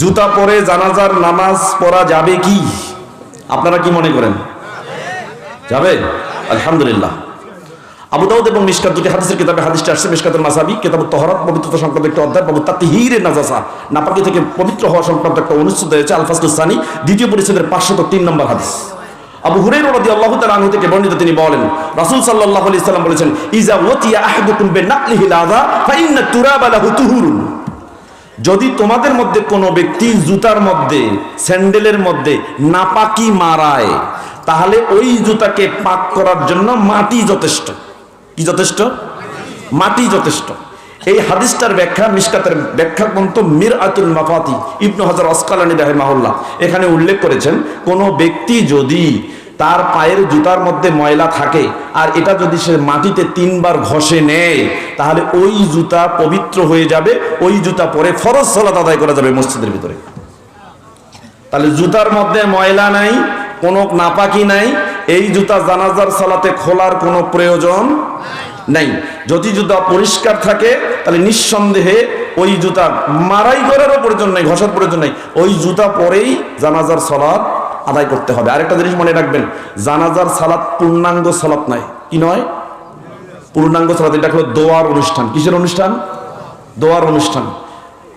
জুতা পরে জানাজার নামাজ পড়া যাবে কি? আপনারা কি মনে করেন? যাবে? আলহামদুলিল্লাহ। আবু দাউদ এবং মিশকাত দুটি হাদিসের কিতাবে হাদিসটি আসছে। মিশকাতুল মাসাবি কিতাবুত তাহারাত পবিত্রতা সংক্রান্ত একটা অধ্যায়, বাবু তাতহিরে নাজাসা, নাপাকি থেকে পবিত্র হওয়া সংক্রান্ত একটা অনুচ্ছেদ রয়েছে। আল ফাসলুস সানি দ্বিতীয় পরিচ্ছেদের 503 নম্বর হাদিস। আবু হুরায়রা রাদিয়াল্লাহু তাআলা আনহু থেকে বর্ণিত, তিনি বলেন রাসূল সাল্লাল্লাহু আলাইহি সাল্লাম বলেছেন, ইজা ওয়াতিয়া আহাদুকুম বিনাকলিহি লাযা ফাইন্না তুরাবা লাহু তুহুরুন। যদি তোমাদের মধ্যে কোনো ব্যক্তি জুতার মধ্যে, স্যান্ডেলের মধ্যে নাপাকি মারায়, তাহলে ওই জুতাকে পাক করার জন্য মাটি যথেষ্ট। কি যথেষ্ট? মাটি যথেষ্ট। এই হাদিসটার ব্যাখ্যা, মিশকাতের ব্যাখ্যা গ্রন্থ মিরআতুল মাফাতি ইবনে হাজার আসকালানী রাহিমাহুল্লাহ এখানে উল্লেখ করেছেন, কোন ব্যক্তি যদি তার পায়ের জুতার মধ্যে ময়লা থাকে আর এটা যদি সে মাটিতে 3 বার ঘষে নেয়, তাহলে ওই জুতা পবিত্র হয়ে যাবে, ওই জুতা পরে ফরজ সালাত আদায় করা যাবে মসজিদের ভিতরে। তাহলে জুতার মধ্যে ময়লা নাই, কোনো নাপাকি নাই, এই জুতা জানাজার সালাতে খোলার কোনো প্রয়োজন নাই। যদি জুতা পরিষ্কার থাকে তাহলে নিঃসন্দেহে ওই জুতা মারাই করারও প্রয়োজন নাই, ঘষার প্রয়োজন নাই, ওই জুতা পরেই জানাজার সালাত আদায় করতে হবে। আরেকটা জিনিস মনে রাখবেন, জানাজার সালাত পূর্ণাঙ্গ সালাত নয়। কি নয়? পূর্ণাঙ্গ সালাত। এটা হলো দোয়ার অনুষ্ঠান। কিসের অনুষ্ঠান? দোয়ার অনুষ্ঠান।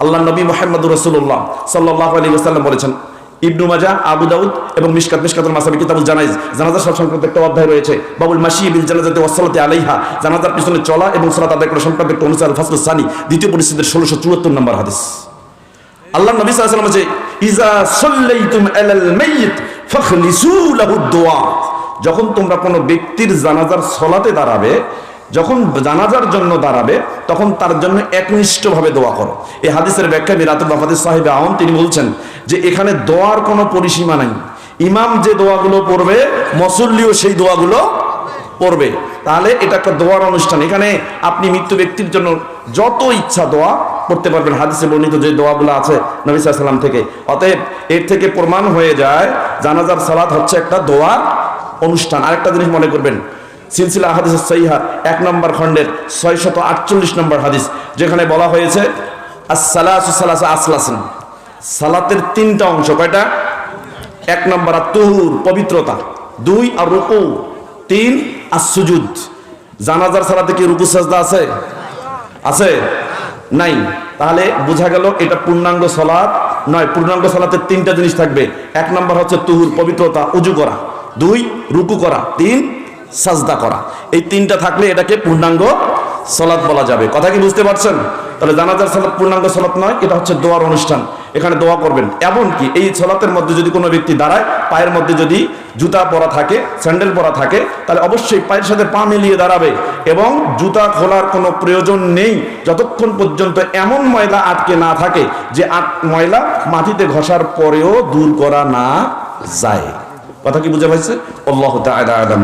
আল্লাহ নবী মুহাম্মদুর রাসূলুল্লাহ সাল্লাল্লাহু আলাইহি ওয়াসাল্লাম বলেছেন, ইবনু মাজাহ, আবু দাউদ এবং মিশকাতুল মাসাবি কিতাবুল জানাইজ, জানাজার সংক্রান্ত একটা অধ্যায় রয়েছে। বাবুল মাশি বিল জানাজাতি ওয়াস সালাতি আলাইহা, জানাজার পিছনে চলা এবং সালাত আদায় করা সংক্রান্ত একটা অনুচ্ছেদ, আল ফাসলুস সানি দ্বিতীয় পরিচ্ছেদের 1674 নম্বর হাদিস। আল্লাহ নবী সাল্লাল্লাহু আলাইহি ওয়াসাল্লাম বলেছে, ইজা সাল্লাইতুম আলাল মাইয়িত ফাখলিসু লাহু দুআ। যখন তোমরা কোনো ব্যক্তির জানাজার সালাতে দাঁড়াবে, যখন জানাজার জন্য দাঁড়াবে, তখন তার জন্য একনিষ্ঠভাবে দোয়া করো। এই হাদিসের ব্যাখ্যা মিরাতুল মাফাতিস সাহিবে আওয়াম তিনি বলছেন যে এখানে দোয়ার কোনো পরিসীমা নাই। ইমাম যে দোয়াগুলো পড়বে, মুসল্লিও সেই দোয়াগুলো পড়বে। তাহলে এটা একটা দোয়ার অনুষ্ঠান। এখানে আপনি মৃত্যু ব্যক্তির জন্য যত ইচ্ছা দোয়া করতে পারবেন, হাদিসে বর্ণিত যে দোয়াগুলো আছে নবী সাল্লাল্লাহু আলাইহি ওয়াসাল্লাম থেকে। অতএব এর থেকে প্রমাণ হয়ে যায় জানাজার সালাত হচ্ছে একটা দোয়ার অনুষ্ঠান। আরেকটা জিনিস মনে করবেন, সিলসিলা হাদিস সহিহা 1 নম্বর খণ্ডের 648 নম্বর হাদিস, যেখানে বলা হয়েছে as-salatu salasa aslasun, সালাতের 3টা অংশ। কয়টা? 1 নম্বর আত-তুহুর, পবিত্রতা, 2 আর-রুকু, 3 as-সুজুদ। জানাজার সালাতে কি রুকু সাজদা আছে? আছে? নাই। তাহলে বোঝা গেল এটা পূর্ণাঙ্গ সালাত নয়। পূর্ণাঙ্গ সালাতের 3টা জিনিস থাকবে। 1 নম্বর হচ্ছে তুহুর, পবিত্রতা, ওযু করা, 2 রুকু করা, 3 সাজদা করা। এই 3টা থাকলে এটাকে পূর্ণাঙ্গ সালাত বলা যাবে। কথা কি বুঝতে পারছেন? তাহলে জানাজার সালাত পূর্ণাঙ্গ সালাত নয়, এটা হচ্ছে দোয়ার অনুষ্ঠান। এখানে দোয়া করবেন। এমনকি এই সালাতের মধ্যে যদি কোনো ব্যক্তি দাঁড়ায়, পায়ের মধ্যে যদি জুতা পরা থাকে, স্যান্ডেল পরা থাকে, তাহলে অবশ্যই পায়ের সাথে পা মিলিয়ে দাঁড়াবে এবং জুতা খোলার কোনো প্রয়োজন নেই যতক্ষণ পর্যন্ত এমন ময়লা আটকে না থাকে যে ময়লা মাটিতে ঘষার পরেও দূর করা না যায়। কথা কি বুঝে পাইছে? আল্লাহু তাআলা আলাম।